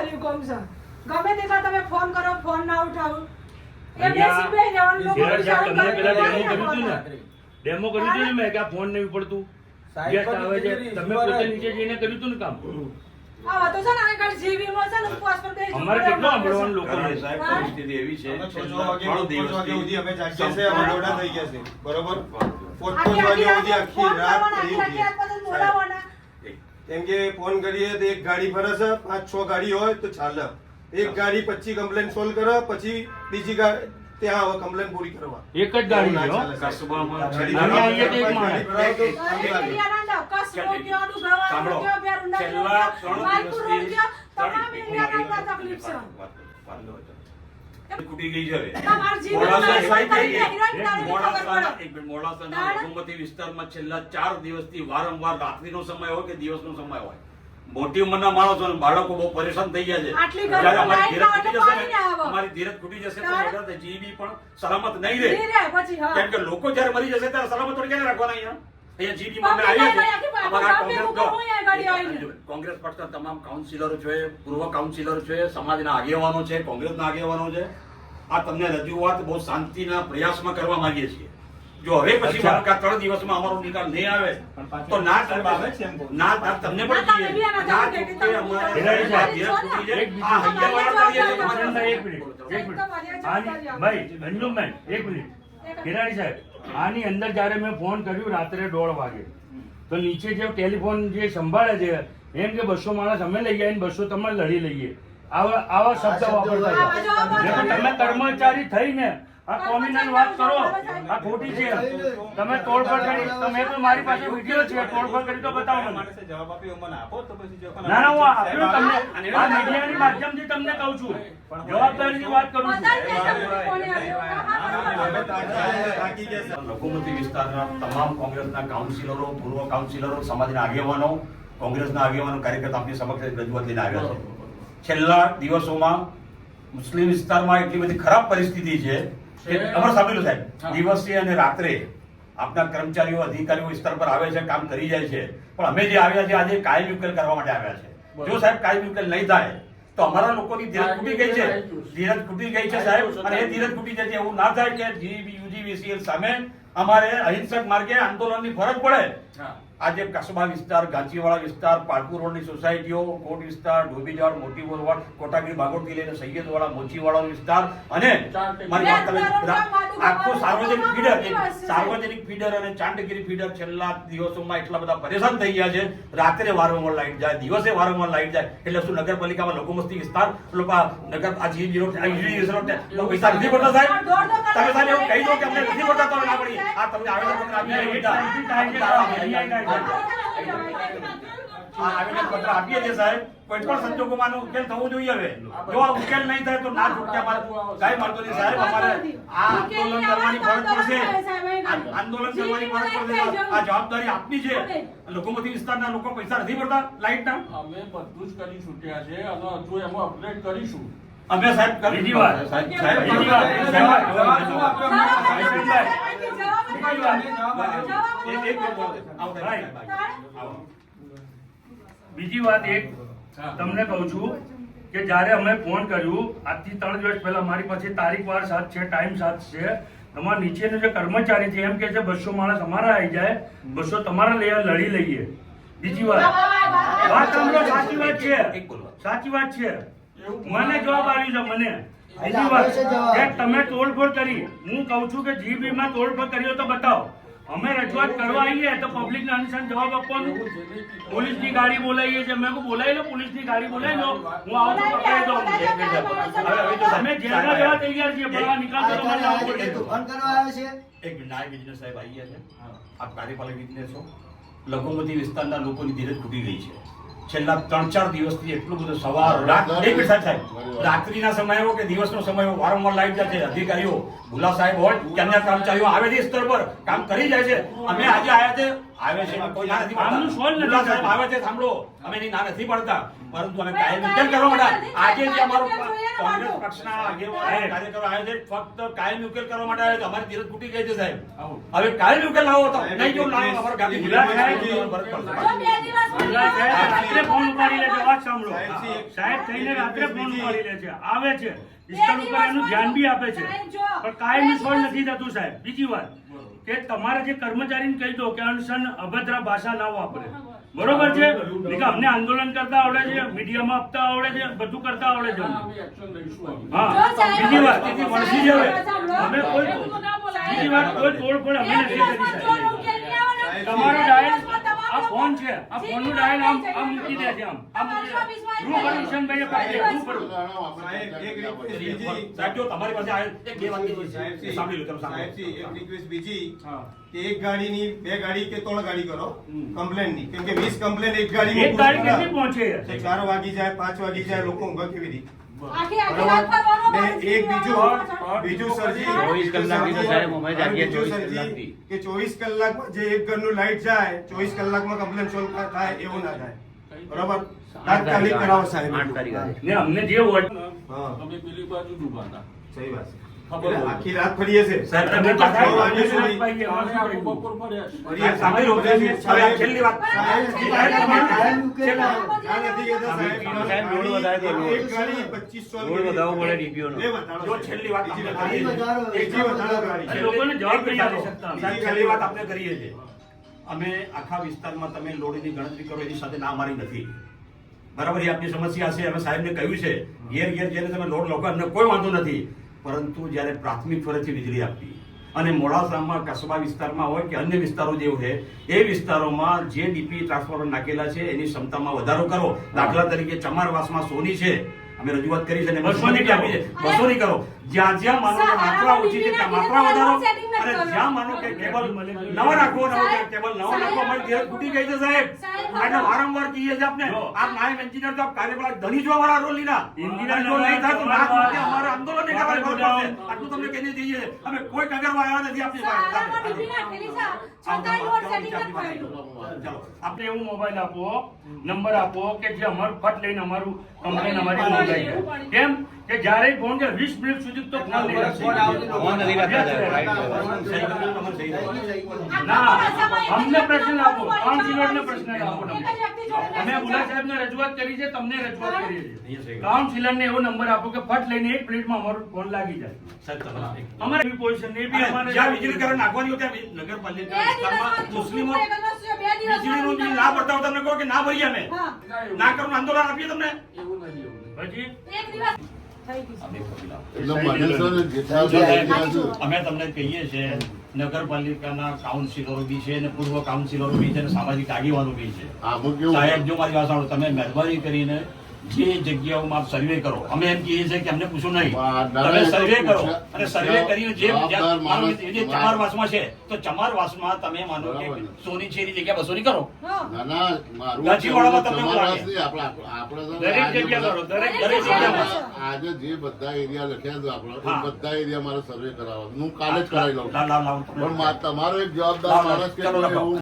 હર્યું કોમ છે ગમે તેટલા તમે ફોન કરો ફોન ના ઉઠાવો એ બેસી બે જવાનું લોકો તમને પેલા ડેમો કર્યું હતું ને મેં કે આ ફોન નહીં પડતું ગેસ્ટ આવે છે તમે પોતે નીચે જઈને કર્યું હતું ને કામ આ તો છે ને આગળ જીબી માં છે ને ઉપવાસ પર બેસી અમારે કેટલો સાંભળવાનું લોકો સાહેબ પરિસ્થિતિ એવી છે 3 વાગે સુધી અમે જાગીએ છે અમે દોડા થઈ ગયા છે બરોબર 4 વાગે સુધી આખી રાત કેમ કે ફોન કરીએ તો એક ગાડી ફરે છે 5-6 ગાડી હોય તો ચાલે એક ગાડી 25 કમ્પ્લેન સોલ્વ કરે પછી બીજી ગાડી ત્યાં હવે કમ્પ્લેન પૂરી કરવા એક જ ગાડી છે હો કસ્બામાં તૂટી ગઈ છે મોડાસાના લઘુમતી વિસ્તારમાં છેલ્લા 4 દિવસથી વારંવાર રાત્રિનો સમય હોય કે દિવસનો સમય હોય મોટી ઉંમરના માણસો અને બાળકો બહુ પરેશાન થઈ ગયા છે જ્યારે અમારી ધીરજ ખૂટી જશે તો જીબી પણ સલામત નહીં રહે કેમ કે લોકો જ્યારે મરી જશે ત્યારે સલામત થોડી ક્યારે રાખવાના અહીંયા જીબી માં કોંગ્રેસ પક્ષના તમામ કાઉન્સિલરો છે પૂર્વ કાઉન્સિલરો છે સમાજના આગેવાનો છે કોંગ્રેસના આગેવાનો છે આ તમને રજૂઆત બહુ શાંતિના પ્રયાસમાં કરવા માંગીએ છીએ જો હવે પછી 3 દિવસમાં અમારો નિકાલ નહીં આવે તો ના તમને પણ કિરાણી સાહેબ આની અંદર જયારે મેં ફોન કર્યું રાત્રે 1:30 વાગે તો નીચે જે ટેલિફોન જે સંભાળે છે એમ કે 200 માણસ અમે લઈ ગયા 200 તમે લડી લઈએ આવા શબ્દ વાપરતા તમે કર્મચારી થઈને આ કોમ્યુનલ વાત કરો આ ખોટી છે તમે તોડફોડ કરી તમે તો મારી પાસે વિડિયો છે તોડફોડ કરી તો બતાવો મને જવાબ આપ્યો મને આપો તો પછી ના હું આપ્યો તમને આ મીડિયાની માધ્યમથી તમને કહું છું જવાબદારીની વાત કરું છું લઘુમતી વિસ્તારના તમામ કોંગ્રેસના કાઉન્સિલરો પૂર્વ કાઉન્સિલરો સમાજના આગેવાનો કોંગ્રેસના આગેવાનો કાર્યકર્તા આપની સમક્ષ રજૂઆત લઈને આવ્યા છે છેલ્લા દિવસોમાં મુસ્લિમ વિસ્તારમાં એટલી બધી ખરાબ પરિસ્થિતિ છે અમારે સાંભળ્યું સાહેબ દિવસે અને રાત્રે આપના કર્મચારીઓ અધિકારીઓ વિસ્તાર પર આવે છે કામ કરી જાય છે પણ અમે જે આવ્યા છે આજે કાયમી ઉકેલ કરવા માટે આવ્યા છે જો સાહેબ કાયમી ઉકેલ નહીં થાય તો અમારા લોકોની ધીરજ ખૂટી ગઈ છે સાહેબ અને એ ધીરજ ખૂટી જાય છે એવું ના થાય કે યુજીવીસીએલ સામે અમારે અહિંસક માર્ગે આંદોલનની ફરજ પડે આજે કસબા વિસ્તાર ગાંચીવાડા વિસ્તાર પાલપુર રોડની સોસાયટીઓ કોટ વિસ્તાર ઢોબીજાડ મોટી બોરવાડ કોટાગીરી બાગોટથી લઈને સૈયદવાડા મોચીવાડા વિસ્તાર અને આખો સાર્વજનિક ફીડર અને ચાંદગીરી ફીડર છેલ્લા દિવસોમાં એટલા બધા પરેશાન થઈ ગયા છે રાત્રે વારંવાર લાઈટ જાય દિવસે વારંવાર લાઈટ જાય એટલે શું નગરપાલિકામાં લઘુમતી વિસ્તાર લોકો નગર આ જીબી રોડ પૈસા નથી પડતા સાહેબ તમે સાહેબ એવું કહી દો કે અમને નથી પડતા તો ના પડી આ તમને આવેદનપત્ર આપીએ છીએ સાહેબ કોઈ પણ સંજોગોમાં ઉકેલ થવો જોઈએ હવે જો આ ઉકેલ નહીં થાય તો ના છૂટકે ગાય મારતો નહીં સાહેબ અમારે આ આંદોલન કરવાની ફરજ પડશે આ જવાબદારી આપની છે લઘુમતી વિસ્તારના લોકો પૈસા નથી ભરતા લાઈટના અમે બધું જ કરી છૂટ્યા છે અને હજુ એમાં અપડેટ કરીશું અમે સાહેબ બીજી વાત બીજી વાત એક તમને કહું છું કે જ્યારે અમે ફોન કર્યું આજથી 3 દિવસ પહેલા મારી પાસે તારીખ વાર સાથ છે ટાઈમ સાથ છે તમારા નીચેનો જે કર્મચારી છે એમ કે છે 200 માણસ અમારા આવી જાય 200 તમારા લડી લઈએ બીજી વાત સાચી વાત છે મને જવાબ આવ્યું છે મને બીજી વાત કે તમે તોડફોડ કરી હું કહું છું કે જીબી માં તોડફોડ કર્યો તો બતાવો અમે રજૂઆત કરવા આવીએ તો પબ્લિક ના અનુસાર જવાબ આપવાનું પોલીસની ગાડી બોલાવીએ છે મેં બોલાવી લો પોલીસની ગાડી બોલાવી લો હું આવું તો પકડાઈ દઉં તમે જેલના જવા તૈયાર છીએ બળવા નિકાલ કરો મને આવું પડે ફોન કરવા આવે છે એક નાયબ ઇજનેર સાહેબ આવી ગયા છે આપ કાર્યપાલક ઇજનેર છો લઘુમતી વિસ્તારના લોકોની ધીરજ ખૂટી ગઈ છે છેલ્લા 3-4 દિવસથી એટલું બધું સવાર રાત સાહેબ રાત્રિના સમય હોય કે દિવસનો સમય હોય વારંવાર લાઈટ જાય છે અધિકારીઓ ભુલા સાહેબ હોય કે અન્ય કર્મચારીઓ આવે છે સ્તર પર કામ કરી જાય છે અમે આજે આવ્યા છે આવે છે એમાં કોઈ ના નથી આમનું પાડતા. સોલ નથી મુલ્લા સાહેબ થતું. આવે છે સાંભળો, અમે એની ના નથી પાડતા, પરંતુ અમે કાયમ ઉકેલ કરવા માટે આજે જે અમારો કોંગ્રેસ પક્ષના આગેવાનો કાર્યકરો આવે છે, ફક્ત કાયમી ઉકેલ કરવા માટે આવે છે. અમારી ધીરજ તૂટી ગઈ છે સાહેબ. હવે કાયમી ઉકેલ લાવો તો નહીં જો લાવો અમારો ગાડી મુલ્લા સાહેબ, ફરક પડશે. જો 2 દિવસ મુલ્લા સાહેબ રાત્રે ફોન ઉપાડી લે છે, વાત સાંભળો. સાહેબ, સાહેબ થઈને રાત્રે ફોન ઉપાડી લે છે, આવે છે, વિસ્તાર ઉપર એનું ધ્યાન બી આપે છે, પણ કાયમી સોલ્વ નથી થતું સાહેબ. બીજી વાત કે તમારે જે કર્મચારીને કહી દો કે અનશન અભદ્ર ભાષા ના વાપરે, બરોબર છે? નહીં કે અમને આંદોલન કરતા આવડે છે, મીડિયામાં આપતા આવડે છે, બધું કરતા આવડે છે અમને. અમે એક્શન લઈશું હવે. હા, બીજી વાત કે વળસી જવે અમે કોઈ બીજી વાત કોઈ તોડફોડ અમે નથી કરી સાહેબ. તમારો ડાયલ આ ફોન છે, આ ફોનનું ડાયલ આમ મૂકી દે છે, આમ મૂકી દે. રૂ પરમિશનભાઈએ પકડી રૂ પર સાહેબ, એક રિક્વેસ્ટ બીજી. સાહેબ જો તમારી પાસે આવે એક બે વાત કીધી છે. સાહેબજી, સાંભળી લો તમે સાહેબજી, એક સાંભળો. રિક્વેસ્ટ બીજી હા. કે એક ગાડીની 2 ગાડી કે 3 ગાડી કરો કમ્પ્લેન ની, કેમ કે 20 કમ્પ્લેન એક ગાડીમાં એક ગાડી પૂરું કેટલી પહોંચે છે? તો 4 વાગી જાય, 5 વાગી જાય, લોકો ઊંઘે કેવી રીતે? આખી રાત ફરવાનું ને મારું એક જીવન બીજું સરજી 24 કલાકની તો સાહેબ અમારે જાગીએ બીજું 24 સરજી કલાકથી. કે 24 કલાકમાં જે એક ઘરનું લાઈટ જાય 24 કલાકમાં કમ્પ્લેન સોલ્વ થાય એવું ના થાય, બરાબર? તાત્કાલિક કરાવો સાહેબ. 8 તારીખ આજે. ને અમને જે વોટ હા, અમે પેલી બાજુ જ ઊભા હતા. સહી વાત છે. ખબર એટલે હોય. આખી રાત ફરીએ છે સાહેબ તમે તમે પાછા પાછા વાગે સુધી વાગે પાઈએ, અમે અમારે આખું શું બપોર ફર્યા છે. ફરીએ. સાંભળી લો. હવે આ છેલ્લી વાત. સાહેબ, લોડ વધારે કરવો. એક ગાડી 2500 લોડ વધારવો પડે DPO નો. બે વધારો. જો છેલ્લી વાત બીજી આપણે કરીએ વધારો. છીએ. બીજી વધારો ગાડી. અરે લોકોને જવાબ નહીં આપી શકતા. સાહેબ, છેલ્લી વાત આપણે કરીએ છીએ. અમે આખા વિસ્તારમાં તમે લોડીની ગણતરી કરો એની સાથે ના મારી નથી, બરાબર? એ આપની સમસ્યા છે. અમે સાહેબને કહ્યું છે ઘેર ઘેર જઈને તમે લોડ લોકો, અમને કોઈ વાંધો નથી, પરંતુ જ્યારે પ્રાથમિક ફરજથી વીજળી આપવી અને મોડાસામાં કસ્બા વિસ્તારમાં હોય કે અન્ય વિસ્તારો જે છે એ વિસ્તારોમાં જે ડીપી ટ્રાન્સફોર્મર નાખેલા છે એની ક્ષમતામાં વધારો કરો. દાખલા તરીકે ચમારવાસમાં સોની છે, અમે રજૂઆત કરી છે ને 200 ની આપી છે, 200 ની કરો. જ્યાં જ્યાં માનો કે માત્રા ઓછી છે ત્યાં માત્રા વધારો, અને જ્યાં માનો કે કેબલ નવા નાખો, કેબલ નવા નાખો. અમારી ધીરજ તૂટી ગઈ છે સાહેબ, એટલે વારંવાર કહીએ છીએ આપને. આપ નાયબ એન્જિનિયર તો આપ કાર્યપાલક ધણી જોવા વાળા રોલ લીધા. ઇન્દિરા જો નહીં થાય તો ના નવા થાય, અમારે આંદોલન નહીં કરવાની ફરજ પડશે. આટલું તમને કહીને જઈએ. અમે કોઈ કગરમાં આવ્યા નથી આપની પાસે. ચાલો આપણે એવું મોબાઈલ આપો, નંબર આપો કે જે અમારું ફટ લઈને અમારું કમ્પ્લેન અમારી નોંધાઈ જાય. કેમ કે જ્યારે ફોન કે 20 મિનિટ સુધી તો ફોન નહીં રાખે. ફોન નથી રાખતા સાહેબ, રાઈટ સહી કર્યું, તમારે સહી કર્યું. ના, અમને પ્રશ્ન આપો, કાઉન્સિલરને પ્રશ્ન આપો નંબર. અમે મુલ્લા સાહેબને રજૂઆત કરી છે, તમને રજૂઆત કરી છે. કાઉન્સિલરને એવો નંબર આપો કે ફટ લઈને 1 મિનિટમાં અમારો ફોન લાગી જાય. સાહેબ, તમારે અમારે એવી પોઝિશન એ બી અમારે જ્યાં વીજળીકરણ નાખવાની હોય ત્યાં નગરપાલિકા વિસ્તારમાં મુસ્લિમો વીજળીનું બિલ ના ભરતા હોય તમને કહો કે ના ભરીએ અમે ના કરવાનું આંદોલન આપીએ તમને. એવું નહીં, એવું નહીં. પછી અમે તમને કહીએ છીએ નગરપાલિકાના કાઉન્સિલરો બી છે અને પૂર્વ કાઉન્સિલરો બી છે અને સામાજિક આગેવાનો બી છે. સાહેબ જો મારી વાત સાંભળો, તમે મહેરબાની કરીને જે જગ્યાઓમાં આપ સર્વે કરો, અમે એમ કહીએ છીએ કે અમને પૂછો નહીં, તમે સર્વે કરો અને સર્વે કરીને જે માનો કે જે ચમારવાસમાં છે તો ચમારવાસમાં તમે માનો કે સોની છે એની જગ્યા 200 ની કરો. ગાજીવાડામાં તમને એવું લાગે? દરેક જગ્યા કરો, દરેક જગ્યામાં. આજે જે બધા એરિયા લખ્યા છે આપણે હા. એ બધા એરિયા મારે સર્વે કરાવવા હું કાલે જ કરાવી લઉં છું. લાવ, લાવ, લાવ. પણ તમારો એક જવાબદાર માણસ કે ચાલો, લખાવો. એવું